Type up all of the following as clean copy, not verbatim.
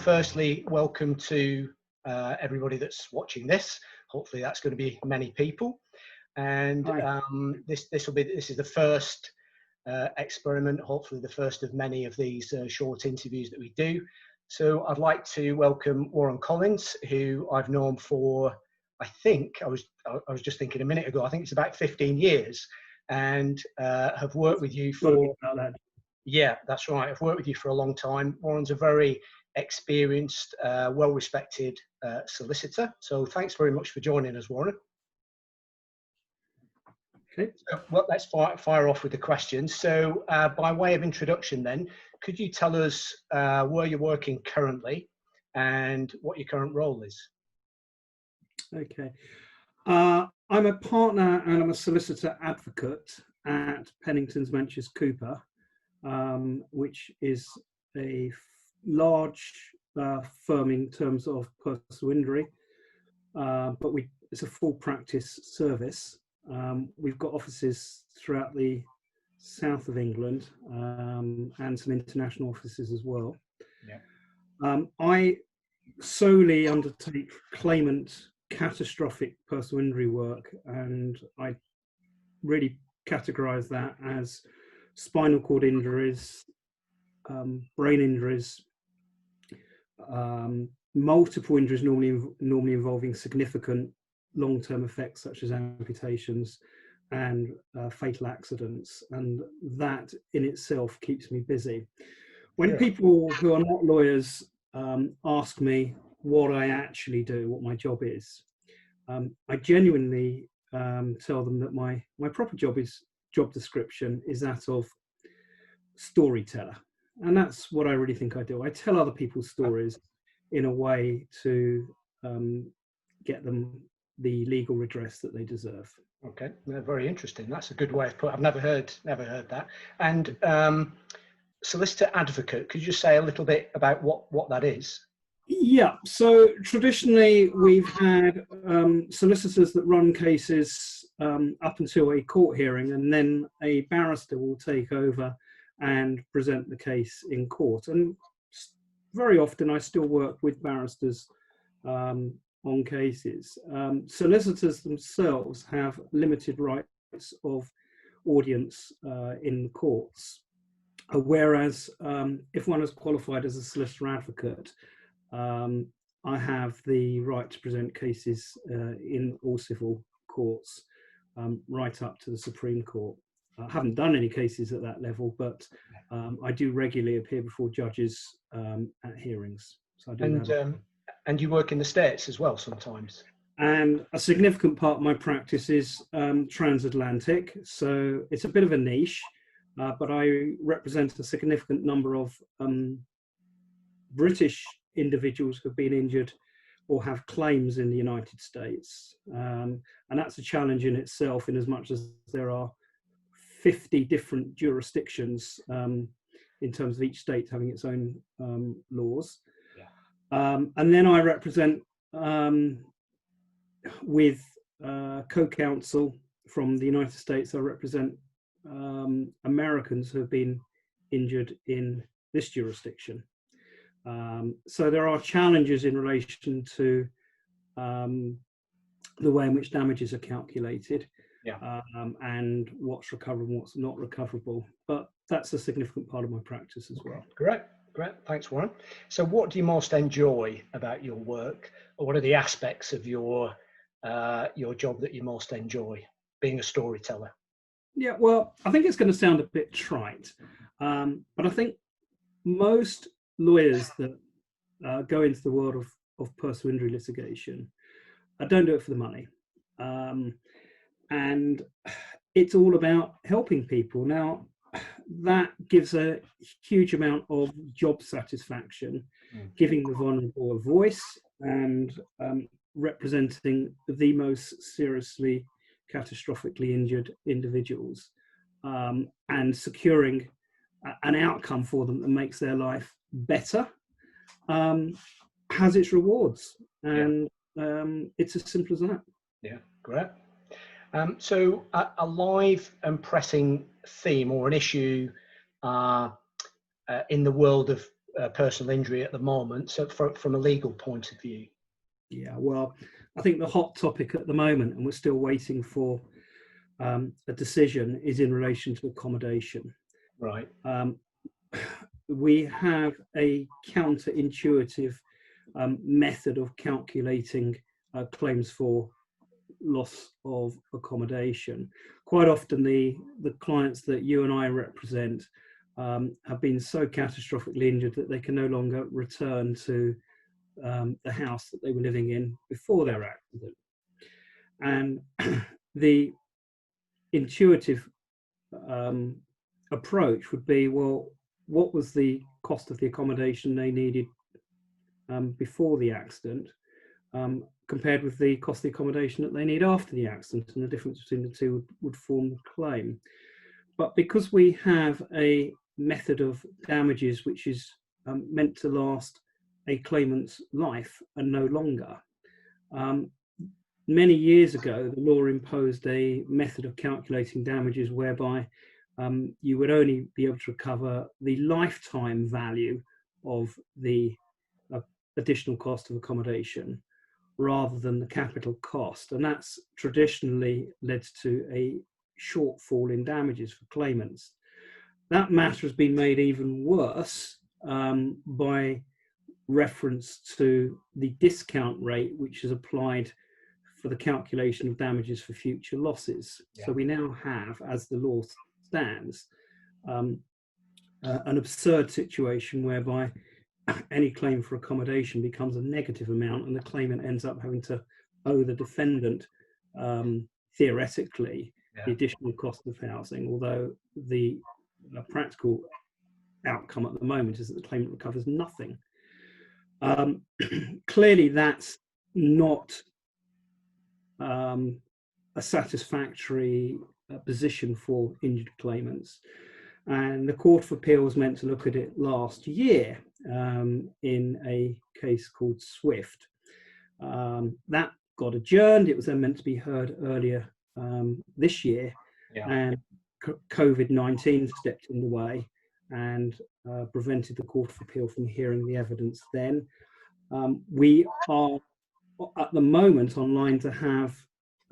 firstly, welcome to everybody that's watching this. Hopefully that's going to be many people. And this is the first experiment, hopefully the first of many of these short interviews that we do. So I'd like to welcome Warren Collins, who I've known for, I think, I was just thinking a minute ago, I think it's about 15 years, and have worked with you for, yeah, that's right, I've worked with you for a long time. Warren's a very experienced, well-respected solicitor. So thanks very much for joining us, Warren. Okay. So, well, let's fire off with the questions. So by way of introduction then, could you tell us where you're working currently and what your current role is? Okay. I'm a partner and I'm a solicitor advocate at Penningtons Mencius Cooper, which is a large firm in terms of personal injury, but it's a full practice service. We've got offices throughout the south of England and some international offices as well. Yeah. I solely undertake claimant catastrophic personal injury work, and I really categorize that as spinal cord injuries, brain injuries, multiple injuries normally involving significant long-term effects such as amputations and fatal accidents, and that in itself keeps me busy. When people who are not lawyers ask me what I actually do, what my job is, I genuinely tell them that my proper job description is that of storyteller, and that's what I really think I do. I tell other people's stories in a way to get them the legal redress that they deserve. Okay, very interesting. That's a good way of putting. I've never heard that. And solicitor advocate, could you just say a little bit about what that is? Yeah, so traditionally we've had solicitors that run cases up until a court hearing, and then a barrister will take over and present the case in court. And very often I still work with barristers on cases. Solicitors themselves have limited rights of audience in the courts, whereas if one is qualified as a solicitor advocate, I have the right to present cases in all civil courts, right up to the Supreme Court. I haven't done any cases at that level, but I do regularly appear before judges at hearings. So I do that. And you work in the States as well sometimes? And a significant part of my practice is transatlantic. So it's a bit of a niche, but I represent a significant number of British individuals who have been injured or have claims in the United States. And that's a challenge in itself, in as much as there are 50 different jurisdictions in terms of each state having its own laws. And then I represent with co-counsel from the United States. I represent Americans who have been injured in this jurisdiction. So there are challenges in relation to the way in which damages are calculated, and what's recoverable and what's not recoverable. But that's a significant part of my practice as well. Great. Thanks, Warren. So what do you most enjoy about your work, or what are the aspects of your job that you most enjoy, being a storyteller? Yeah, well, I think it's going to sound a bit trite, but I think most lawyers that go into the world of personal injury litigation don't do it for the money. And it's all about helping people. Now, that gives a huge amount of job satisfaction, giving the vulnerable a voice and representing the most seriously catastrophically injured individuals, and securing an outcome for them that makes their life better, has its rewards. And it's as simple as that. Yeah, great. So a live and pressing theme or an issue in the world of personal injury at the moment. So from a legal point of view. Yeah, well, I think the hot topic at the moment, and we're still waiting for a decision, is in relation to accommodation. Right. We have a counterintuitive method of calculating claims for loss of accommodation. Quite often the clients that you and I represent have been so catastrophically injured that they can no longer return to the house that they were living in before their accident. And the intuitive approach would be, well, what was the cost of the accommodation they needed before the accident compared with the cost of the accommodation that they need after the accident, and the difference between the two would form the claim. But because we have a method of damages which is meant to last a claimant's life and no longer, many years ago the law imposed a method of calculating damages whereby you would only be able to recover the lifetime value of the additional cost of accommodation rather than the capital cost, and that's traditionally led to a shortfall in damages for claimants. That matter has been made even worse by reference to the discount rate which is applied for the calculation of damages for future losses. So we now have, as the law stands, an absurd situation whereby any claim for accommodation becomes a negative amount, and the claimant ends up having to owe the defendant theoretically the additional cost of housing, although the practical outcome at the moment is that the claimant recovers nothing. Clearly that's not a satisfactory position for injured claimants, and the Court of Appeal was meant to look at it last year in a case called Swift. That got adjourned. It was then meant to be heard earlier this year, and COVID-19 stepped in the way and prevented the Court of Appeal from hearing the evidence then. We are at the moment online to have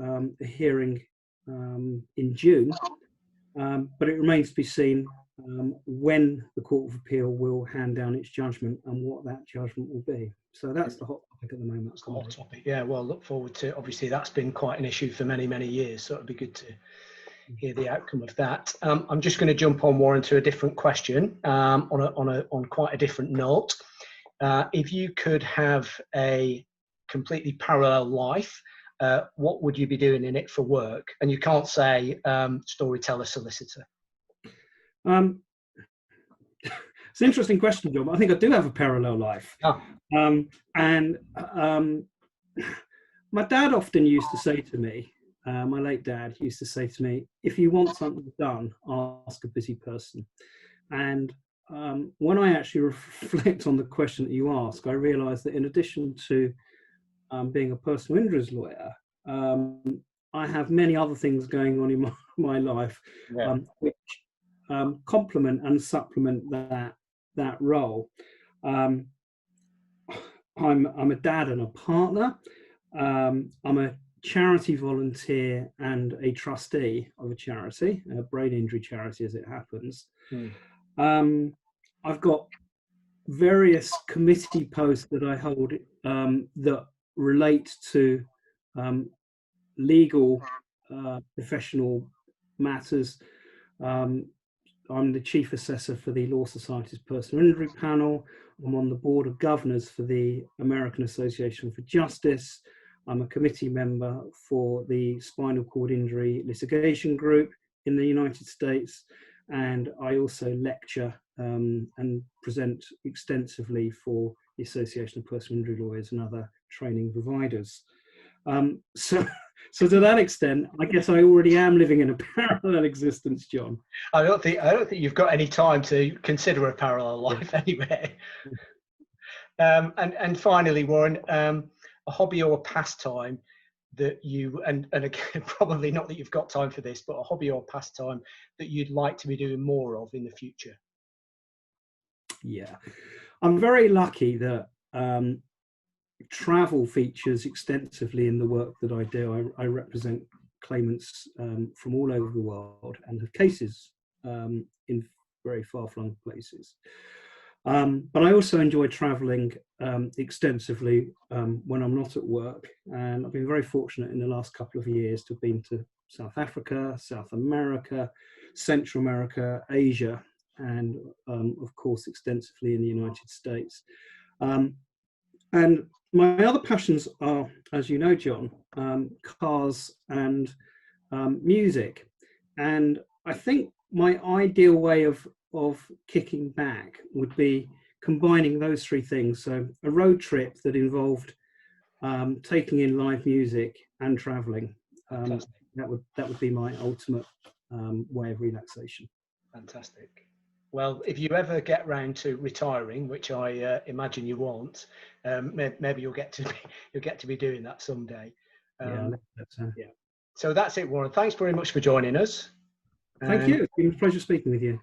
a hearing in June, but it remains to be seen when the Court of Appeal will hand down its judgment and what that judgment will be. So that's the hot topic at the moment. That's the hot topic. Yeah, well, look forward to it. Obviously, that's been quite an issue for many, many years, so it'd be good to hear the outcome of that. I'm just going to jump on, Warren, to a different question on quite a different note. If you could have a completely parallel life, what would you be doing in it for work? And you can't say storyteller, solicitor. It's an interesting question, John. I think I do have a parallel life. My dad often used to say to me, my late dad used to say to me, if you want something done, ask a busy person. And when I actually reflect on the question that you ask, I realise that in addition to being a personal injuries lawyer, I have many other things going on in my life which complement and supplement that role. I'm a dad and a partner. I'm a charity volunteer and a trustee of a charity, a brain injury charity as it happens. I've got various committee posts that I hold that relate to legal professional matters. I'm the chief assessor for the Law Society's Personal Injury Panel. I'm on the board of governors for the American Association for Justice. I'm a committee member for the Spinal Cord Injury Litigation Group in the United States. And I also lecture and present extensively for the Association of Personal Injury Lawyers and other training providers. So to that extent, I guess I already am living in a parallel existence, John. I don't think you've got any time to consider a parallel life anyway. And finally, Warren, a hobby or a pastime that you and again, probably not that you've got time for this, but a hobby or pastime that you'd like to be doing more of in the future. Yeah, I'm very lucky that travel features extensively in the work that I do. I represent claimants from all over the world and have cases in very far-flung places. But I also enjoy traveling extensively when I'm not at work. And I've been very fortunate in the last couple of years to have been to South Africa, South America, Central America, Asia, and of course extensively in the United States. And my other passions are, as you know, John, cars and music. And I think my ideal way of kicking back would be combining those three things. So a road trip that involved taking in live music and traveling. That would be my ultimate way of relaxation. Fantastic. Well, if you ever get round to retiring, which I imagine you won't, maybe you'll get to be doing that someday. Yeah. So that's it, Warren. Thanks very much for joining us. Thank you. It's been a pleasure speaking with you.